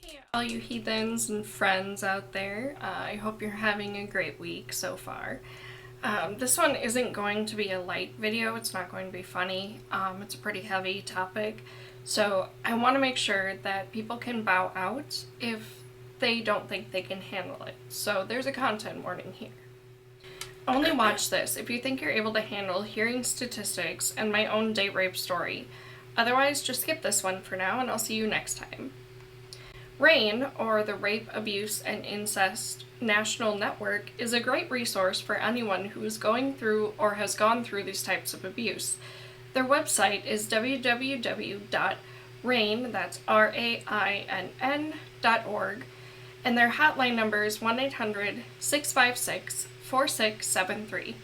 Hey, all you heathens and friends out there. I hope you're having a great week so far. This one isn't going to be a light video. It's not going to be funny. It's a pretty heavy topic. So I want to make sure that people can bow out if they don't think they can handle it. So there's a content warning here. Only watch this if you think you're able to handle hearing statistics and my own date rape story. Otherwise, just skip this one for now and I'll see you next time. RAINN, or the Rape, Abuse, and Incest National Network, is a great resource for anyone who is going through or has gone through these types of abuse. Their website is www.rainn, that's RAINN.org, and their hotline number is 1-800-656-4673.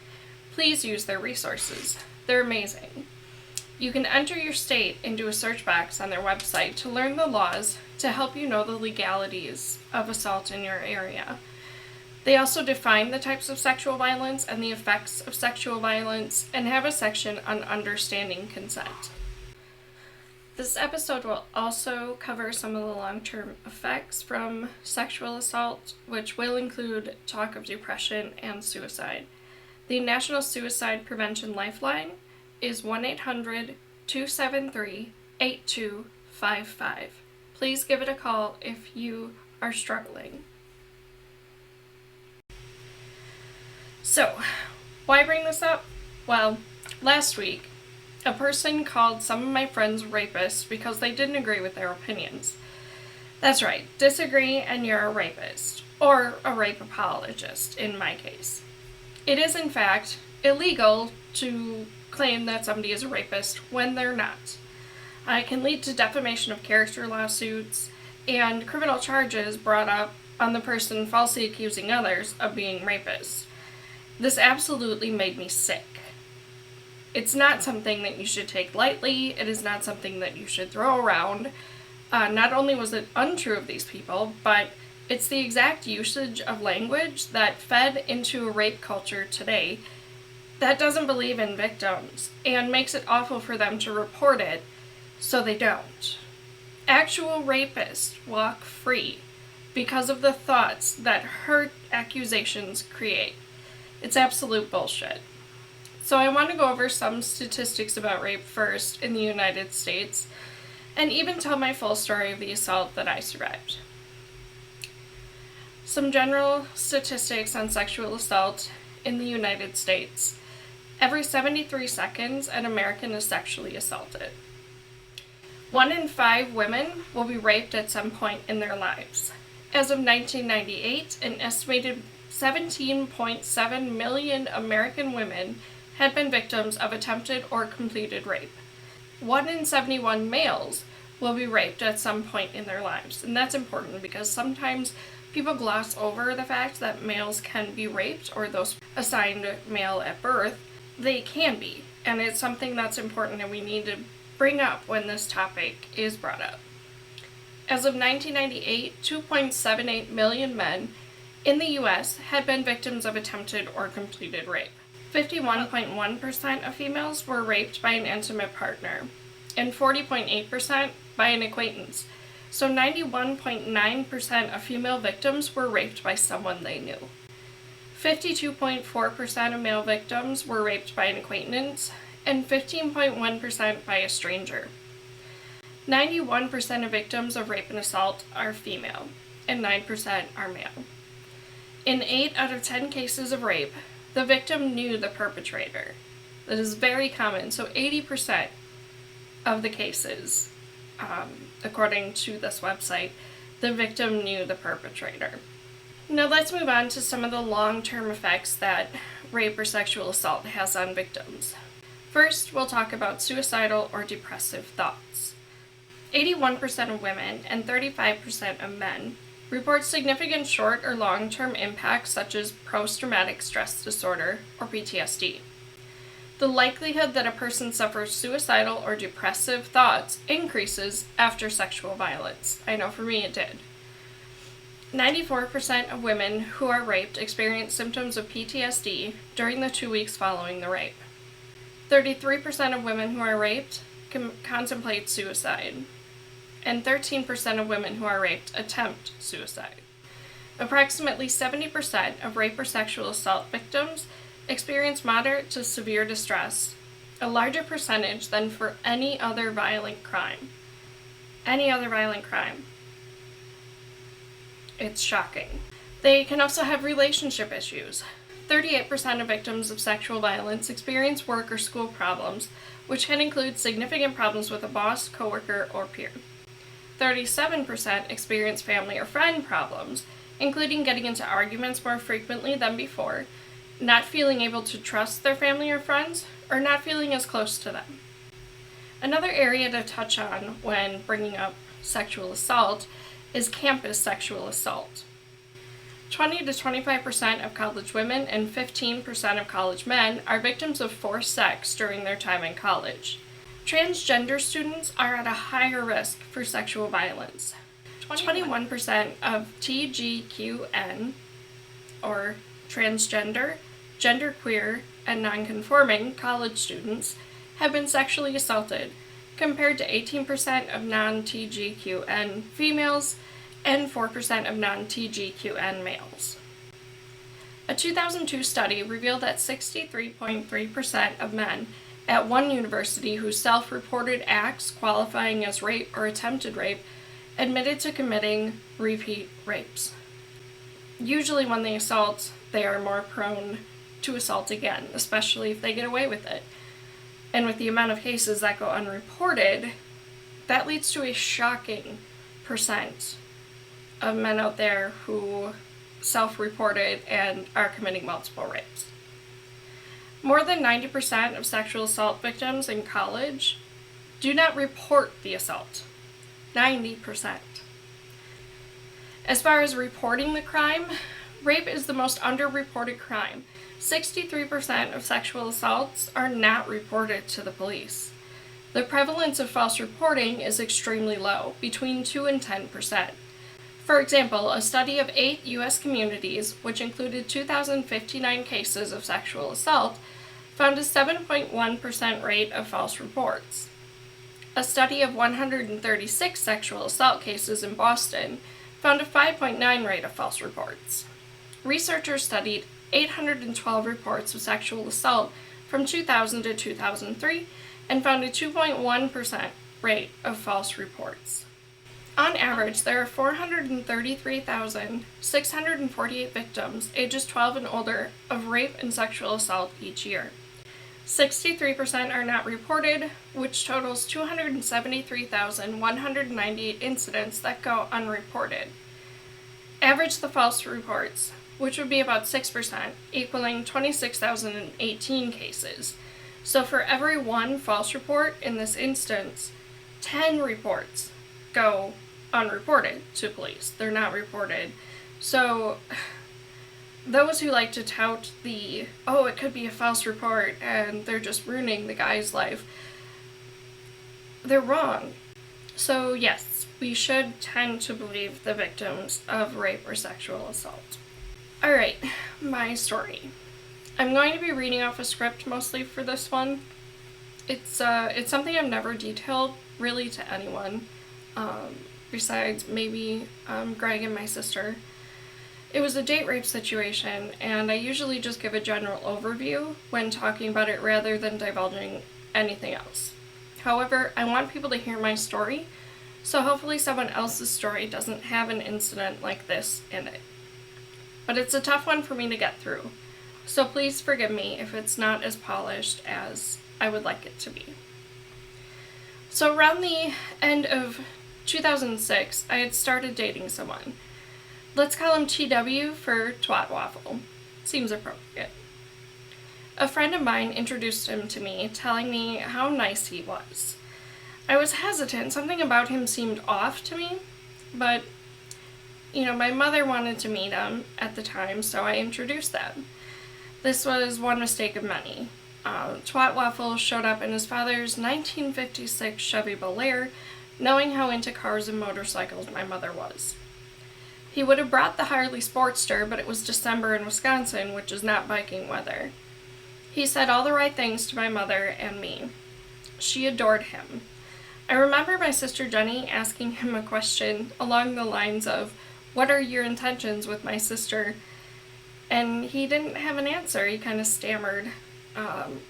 Please use their resources. They're amazing. You can enter your state into a search box on their website to learn the laws to help you know the legalities of assault in your area. They also define the types of sexual violence and the effects of sexual violence and have a section on understanding consent. This episode will also cover some of the long-term effects from sexual assault, which will include talk of depression and suicide. The National Suicide Prevention Lifeline is 1-800-273-8255. Please give it a call if you are struggling. So, why bring this up? Well, last week, a person called some of my friends rapists because they didn't agree with their opinions. That's right, disagree and you're a rapist, or a rape apologist in my case. It is in fact illegal to claim that somebody is a rapist when they're not. It can lead to defamation of character lawsuits and criminal charges brought up on the person falsely accusing others of being rapists. This absolutely made me sick. It's not something that you should take lightly. It is not something that you should throw around. Not only was it untrue of these people, but it's the exact usage of language that fed into a rape culture today that doesn't believe in victims and makes it awful for them to report it, so they don't. Actual rapists walk free because of the thoughts that hurt accusations create. It's absolute bullshit. So I want to go over some statistics about rape first in the United States, and even tell my full story of the assault that I survived. Some general statistics on sexual assault in the United States. Every 73 seconds, an American is sexually assaulted. 1 in 5 women will be raped at some point in their lives. As of 1998, an estimated 17.7 million American women had been victims of attempted or completed rape. 1 in 71 males will be raped at some point in their lives. And that's important because sometimes people gloss over the fact that males can be raped, or those assigned male at birth. They can be, and it's something that's important and we need to bring up when this topic is brought up. As of 1998, 2.78 million men in the U.S. had been victims of attempted or completed rape. 51.1% of females were raped by an intimate partner, and 40.8% by an acquaintance. So 91.9% of female victims were raped by someone they knew. 52.4% of male victims were raped by an acquaintance, and 15.1% by a stranger. 91% of victims of rape and assault are female, and 9% are male. In 8 out of 10 cases of rape, the victim knew the perpetrator. That is very common, so 80% of the cases, according to this website, the victim knew the perpetrator. Now let's move on to some of the long-term effects that rape or sexual assault has on victims. First, we'll talk about suicidal or depressive thoughts. 81% of women and 35% of men report significant short or long-term impacts such as post-traumatic stress disorder or PTSD. The likelihood that a person suffers suicidal or depressive thoughts increases after sexual violence. I know for me it did. 94% of women who are raped experience symptoms of PTSD during the 2 weeks following the rape. 33% of women who are raped contemplate suicide, and 13% of women who are raped attempt suicide. Approximately 70% of rape or sexual assault victims experience moderate to severe distress, a larger percentage than for any other violent crime. Any other violent crime. It's shocking. They can also have relationship issues. 38% of victims of sexual violence experience work or school problems, which can include significant problems with a boss, coworker, or peer. 37% experience family or friend problems, including getting into arguments more frequently than before, not feeling able to trust their family or friends, or not feeling as close to them. Another area to touch on when bringing up sexual assault is campus sexual assault. 20 to 25% of college women and 15% of college men are victims of forced sex during their time in college. Transgender students are at a higher risk for sexual violence. 21% of TGQN, or transgender, genderqueer, and nonconforming college students have been sexually assaulted, compared to 18% of non-TGQN females and 4% of non-TGQN males. A 2002 study revealed that 63.3% of men at one university who self-reported acts qualifying as rape or attempted rape admitted to committing repeat rapes. Usually when they assault, they are more prone to assault again, especially if they get away with it. And with the amount of cases that go unreported, that leads to a shocking percent of men out there who self-reported and are committing multiple rapes. More than 90% of sexual assault victims in college do not report the assault. 90%. As far as reporting the crime, rape is the most underreported crime. 63% of sexual assaults are not reported to the police. The prevalence of false reporting is extremely low, between 2 and 10%. For example, a study of 8 U.S. communities, which included 2,059 cases of sexual assault, found a 7.1% rate of false reports. A study of 136 sexual assault cases in Boston found a 5.9% rate of false reports. Researchers studied 812 reports of sexual assault from 2000 to 2003 and found a 2.1% rate of false reports. On average, there are 433,648 victims ages 12 and older of rape and sexual assault each year. 63% are not reported, which totals 273,198 incidents that go unreported. Average the false reports, which would be about 6%, equaling 26,018 cases. So for every one false report in this instance, 10 reports go unreported to police. They're not reported. So those who like to tout the, oh, it could be a false report and they're just ruining the guy's life, they're wrong. So yes, we should tend to believe the victims of rape or sexual assault. Alright, my story. I'm going to be reading off a script mostly for this one. It's something I've never detailed really to anyone, besides maybe Greg and my sister. It was a date rape situation, and I usually just give a general overview when talking about it rather than divulging anything else. However, I want people to hear my story, so hopefully someone else's story doesn't have an incident like this in it. But it's a tough one for me to get through, so please forgive me if it's not as polished as I would like it to be. So around the end of 2006, I had started dating someone. Let's call him TW for Twat Waffle. Seems appropriate. A friend of mine introduced him to me, telling me how nice he was. I was hesitant, something about him seemed off to me, but my mother wanted to meet him at the time, so I introduced them. This was one mistake of many. Twat Waffle showed up in his father's 1956 Chevy Bel Air, knowing how into cars and motorcycles my mother was. He would have brought the Harley Sportster, but it was December in Wisconsin, which is not biking weather. He said all the right things to my mother and me. She adored him. I remember my sister Jenny asking him a question along the lines of, "What are your intentions with my sister?" And he didn't have an answer. He kind of stammered,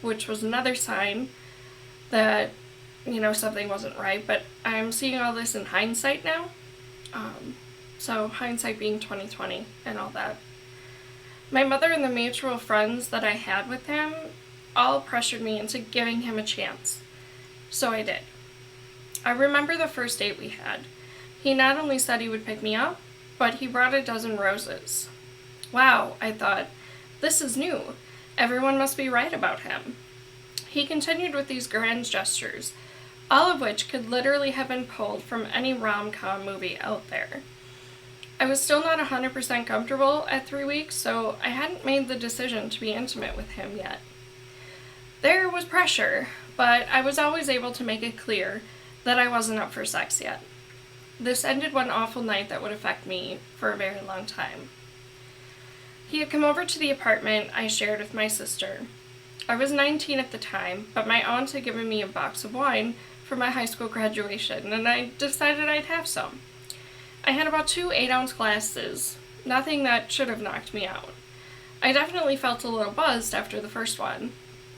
which was another sign that, something wasn't right. But I'm seeing all this in hindsight now. So hindsight being 2020 and all that. My mother and the mutual friends that I had with him all pressured me into giving him a chance. So I did. I remember the first date we had. He not only said he would pick me up, but he brought a dozen roses. Wow, I thought, this is new. Everyone must be right about him. He continued with these grand gestures, all of which could literally have been pulled from any rom-com movie out there. I was still not 100% comfortable at 3 weeks, so I hadn't made the decision to be intimate with him yet. There was pressure, but I was always able to make it clear that I wasn't up for sex yet. This ended one awful night that would affect me for a very long time. He had come over to the apartment I shared with my sister. I was 19 at the time, but my aunt had given me a box of wine for my high school graduation, and I decided I'd have some. I had about 2 8-ounce glasses, nothing that should have knocked me out. I definitely felt a little buzzed after the first one,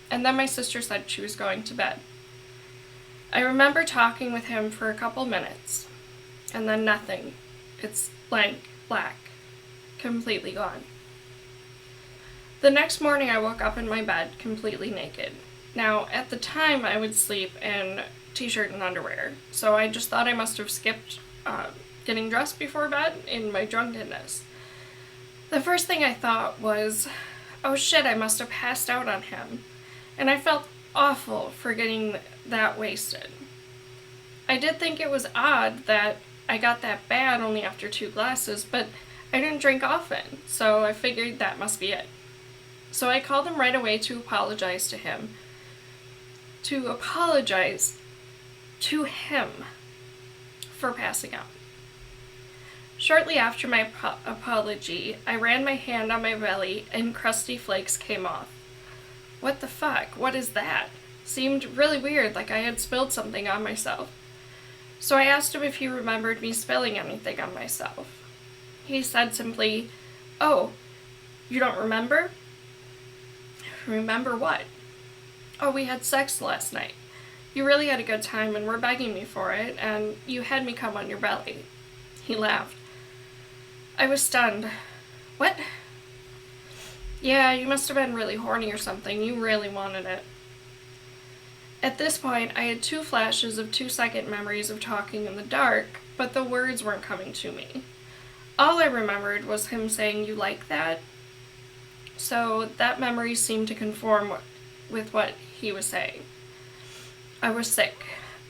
and then my sister said she was going to bed. I remember talking with him for a couple minutes, and then nothing. It's blank, black, completely gone. The next morning I woke up in my bed completely naked. Now, at the time I would sleep in t-shirt and underwear, so I just thought I must have skipped getting dressed before bed in my drunkenness. The first thing I thought was, oh shit, I must have passed out on him, and I felt awful for getting that wasted. I did think it was odd that I got that bad only after 2 glasses, but I didn't drink often, so I figured that must be it. So I called him right away to apologize to him. To apologize to him for passing out. Shortly after my apology, I ran my hand on my belly and crusty flakes came off. What the fuck? What is that? Seemed really weird, like I had spilled something on myself. So I asked him if he remembered me spilling anything on myself. He said simply, "Oh, you don't remember?" "Remember what?" "Oh, we had sex last night. You really had a good time and were begging me for it, and you had me come on your belly." He laughed. I was stunned. "What?" "Yeah, you must have been really horny or something. You really wanted it." At this point, I had 2 flashes of 2-second memories of talking in the dark, but the words weren't coming to me. All I remembered was him saying, "You like that?" So that memory seemed to conform with what he was saying. I was sick.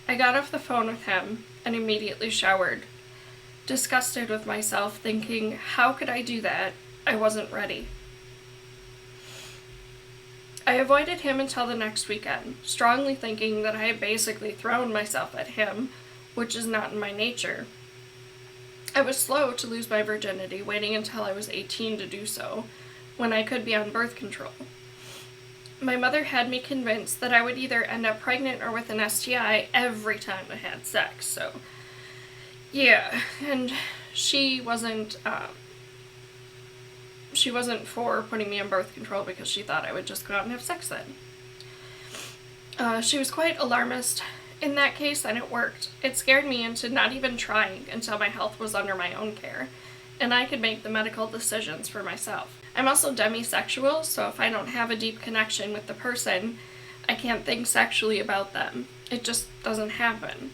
I got off the phone with him and immediately showered. Disgusted with myself, thinking, how could I do that? I wasn't ready. I avoided him until the next weekend, strongly thinking that I had basically thrown myself at him, which is not in my nature. I was slow to lose my virginity, waiting until I was 18 to do so, when I could be on birth control. My mother had me convinced that I would either end up pregnant or with an STI every time I had sex, so yeah, and she wasn't for putting me on birth control because she thought I would just go out and have sex then. She was quite alarmist in that case, and it worked. It scared me into not even trying until my health was under my own care, and I could make the medical decisions for myself. I'm also demisexual, so if I don't have a deep connection with the person, I can't think sexually about them. It just doesn't happen.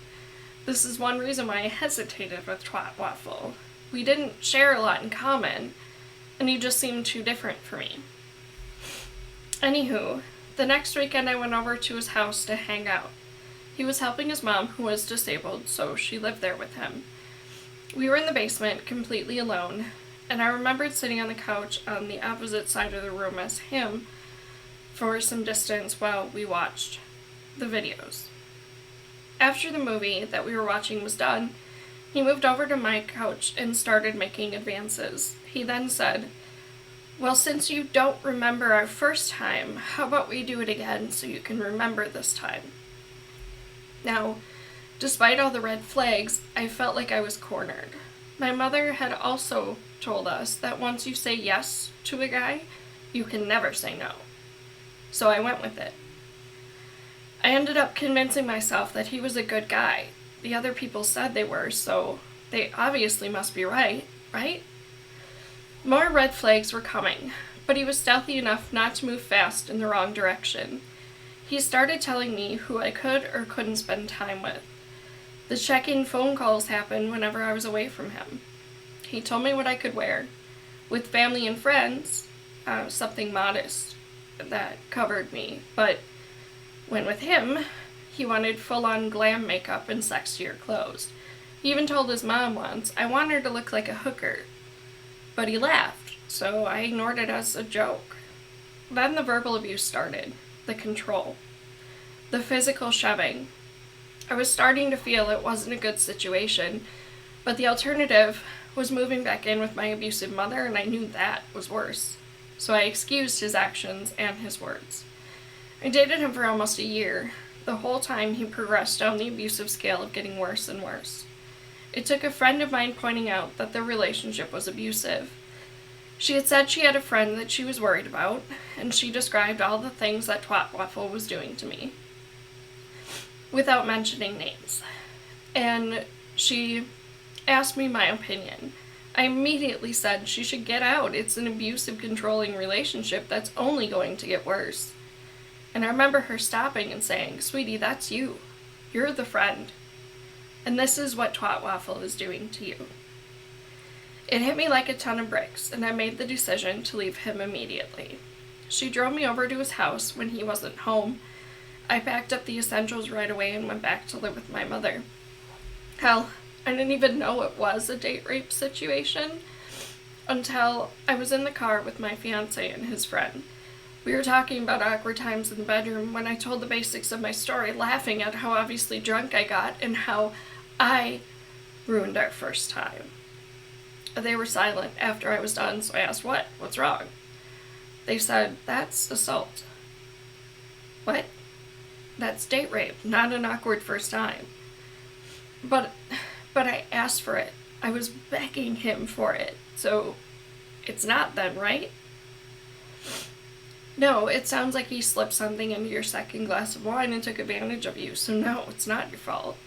This is one reason why I hesitated with Twat Waffle. We didn't share a lot in common, and he just seemed too different for me. Anywho, the next weekend I went over to his house to hang out. He was helping his mom, who was disabled, so she lived there with him. We were in the basement, completely alone, and I remembered sitting on the couch on the opposite side of the room as him for some distance while we watched the videos. After the movie that we were watching was done, he moved over to my couch and started making advances. He then said, Well, since you don't remember our first time, how about we do it again so you can remember this time? Now, despite all the red flags, I felt like I was cornered. My mother had also told us that once you say yes to a guy, you can never say no. So I went with it. I ended up convincing myself that he was a good guy. The other people said they were, so they obviously must be right, right? More red flags were coming, but he was stealthy enough not to move fast in the wrong direction. He started telling me who I could or couldn't spend time with. The check-in phone calls happened whenever I was away from him. He told me what I could wear. With family and friends, something modest that covered me, but when with him, he wanted full-on glam makeup and sexier clothes. He even told his mom once, I want her to look like a hooker. But he laughed, so I ignored it as a joke. Then the verbal abuse started, the control, the physical shoving. I was starting to feel it wasn't a good situation, but the alternative was moving back in with my abusive mother, and I knew that was worse. So I excused his actions and his words. I dated him for almost a year. The whole time he progressed down the abusive scale of getting worse and worse. It took a friend of mine pointing out that the relationship was abusive. She had said she had a friend that she was worried about, and she described all the things that Twat Waffle was doing to me, without mentioning names. And she asked me my opinion. I immediately said she should get out. It's an abusive, controlling relationship that's only going to get worse. And I remember her stopping and saying, Sweetie, that's you. You're the friend. And this is what Twat Waffle is doing to you. It hit me like a ton of bricks, and I made the decision to leave him immediately. She drove me over to his house when he wasn't home. I packed up the essentials right away and went back to live with my mother. Hell, I didn't even know it was a date rape situation until I was in the car with my fiancé and his friend. We were talking about awkward times in the bedroom when I told the basics of my story, laughing at how obviously drunk I got and how I ruined our first time. They were silent after I was done, so I asked, What's wrong? They said, that's assault. What? That's date rape, not an awkward first time. But I asked for it. I was begging him for it. So it's not then, right? No, it sounds like he slipped something into your second glass of wine and took advantage of you, so no, it's not your fault.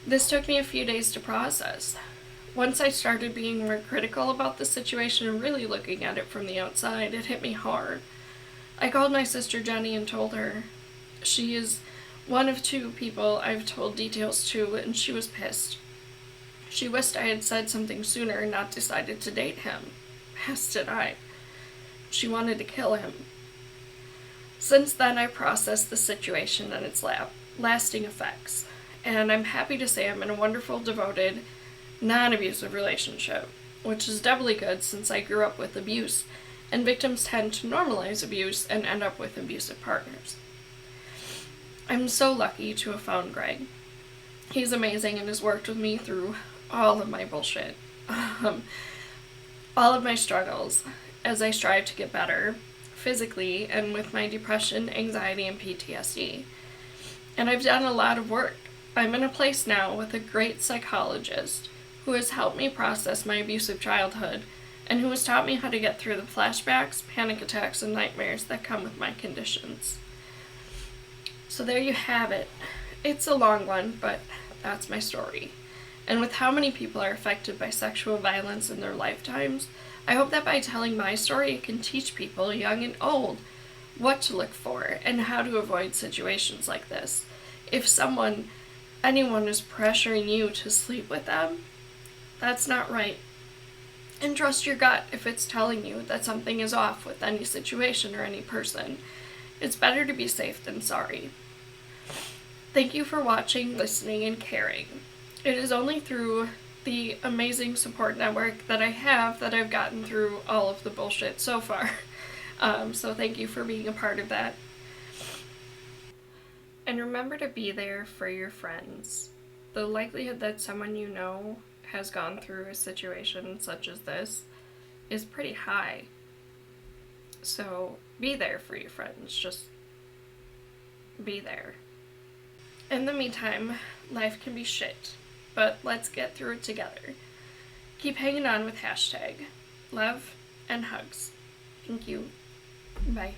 This took me a few days to process. Once I started being more critical about the situation and really looking at it from the outside, it hit me hard. I called my sister Jenny and told her. She is one of two people I've told details to, and she was pissed. She wished I had said something sooner and not decided to date him. As did I. She wanted to kill him. Since then, I processed the situation and its lasting effects, and I'm happy to say I'm in a wonderful, devoted, non-abusive relationship, which is doubly good since I grew up with abuse, and victims tend to normalize abuse and end up with abusive partners. I'm so lucky to have found Greg. He's amazing and has worked with me through all of my bullshit, all of my struggles, as I strive to get better, physically, and with my depression, anxiety, and PTSD. And I've done a lot of work. I'm in a place now with a great psychologist who has helped me process my abusive childhood and who has taught me how to get through the flashbacks, panic attacks, and nightmares that come with my conditions. So there you have it. It's a long one, but that's my story. And with how many people are affected by sexual violence in their lifetimes, I hope that by telling my story, it can teach people, young and old, what to look for and how to avoid situations like this. If anyone is pressuring you to sleep with them, that's not right. And trust your gut if it's telling you that something is off with any situation or any person. It's better to be safe than sorry. Thank you for watching, listening, and caring. It is only through the amazing support network that I have that I've gotten through all of the bullshit so far. So thank you for being a part of that. And remember to be there for your friends. The likelihood that someone you know has gone through a situation such as this is pretty high. So be there for your friends. Just be there. In the meantime, life can be shit, but let's get through it together. Keep hanging on with hashtag love and hugs. Thank you. Bye.